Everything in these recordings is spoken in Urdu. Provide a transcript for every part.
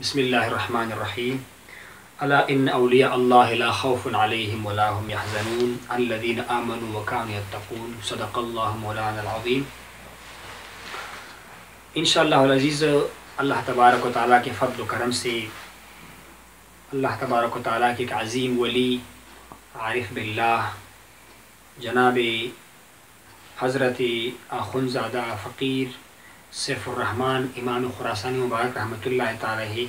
بسم اللہ الرحمن الرحیم الا ان اولیاء اللہ لا خوف علیہم ولا هم يحزنون الذین آمنوا وكانوا يتقون صدق اللہ مولانا العظیم۔ انشاءاللہ العزیز اللہ تبارک و تعالیٰ کے فضل و کرم سے اللہ تبارک و تعالیٰ کے ایک عظیم ولی عارف باللہ جناب حضرت آخوندزادہ فقیر سیف الرحمن امام خراسانی مبارک رحمۃ اللہ تعالی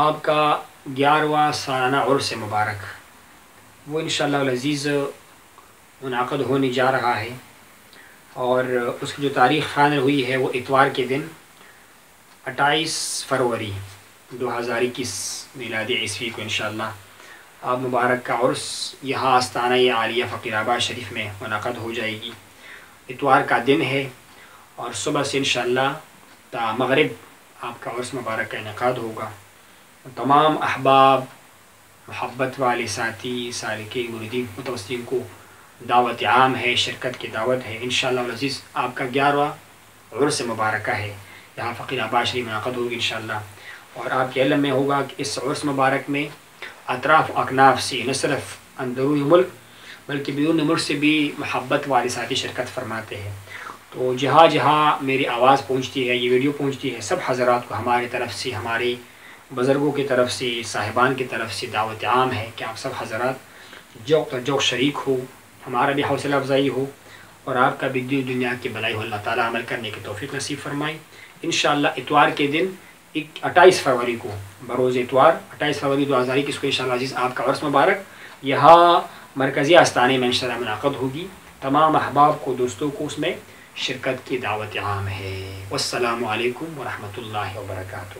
آپ کا 11واں سالانہ عرس مبارک وہ انشاءاللہ العزیز منعقد ہونے جا رہا ہے، اور اس کی جو تاریخ فائنل ہوئی ہے وہ اتوار کے دن 28 فروری 2021 میلادی عیسوی کو انشاءاللہ آپ مبارک کا عرس یہاں آستانہ عالیہ فقیر آباد شریف میں منعقد ہو جائے گی۔ اتوار کا دن ہے اور صبح سے انشاءاللہ تا مغرب آپ کا عرس مبارک کا انعقاد ہوگا۔ تمام احباب، محبت والے ساتھی، سالکین، مریدین، متوسلین کو دعوت عام ہے، شرکت کی دعوت ہے۔ انشاءاللہ العزیز آپ کا 11واں عرس مبارکہ ہے، یہاں فقیر آباد شریف منعقد ہوگی انشاءاللہ، اور آپ کے علم میں ہوگا کہ اس عرس مبارک میں اطراف و اکناف سے نہ صرف اندرون ملک بلکہ بیرون ملک سے بھی محبت والے ساتھی شرکت فرماتے ہیں۔ تو جہاں جہاں میری آواز پہنچتی ہے، یہ ویڈیو پہنچتی ہے، سب حضرات کو ہماری طرف سے، ہمارے بزرگوں کی طرف سے، صاحبان کی طرف سے دعوت عام ہے کہ آپ سب حضرات جو شریک ہو، ہمارا بھی حوصلہ افزائی ہو اور آپ کا بھی دین دنیا کی بھلائی ہو، اللہ تعالیٰ عمل کرنے کی توفیق نصیب فرمائے۔ انشاءاللہ اتوار کے دن 28 فروری کو بروز اتوار 28 فروری 2021 کو انشاءاللہ عزیز آپ کا عرس مبارک یہاں مرکزی آستانے میں انشاءاللہ منعقد ہوگی۔ تمام احباب کو، دوستوں کو اس میں شرکت کی دعوت عام ہے۔ والسلام علیکم ورحمۃ اللہ وبرکاتہ۔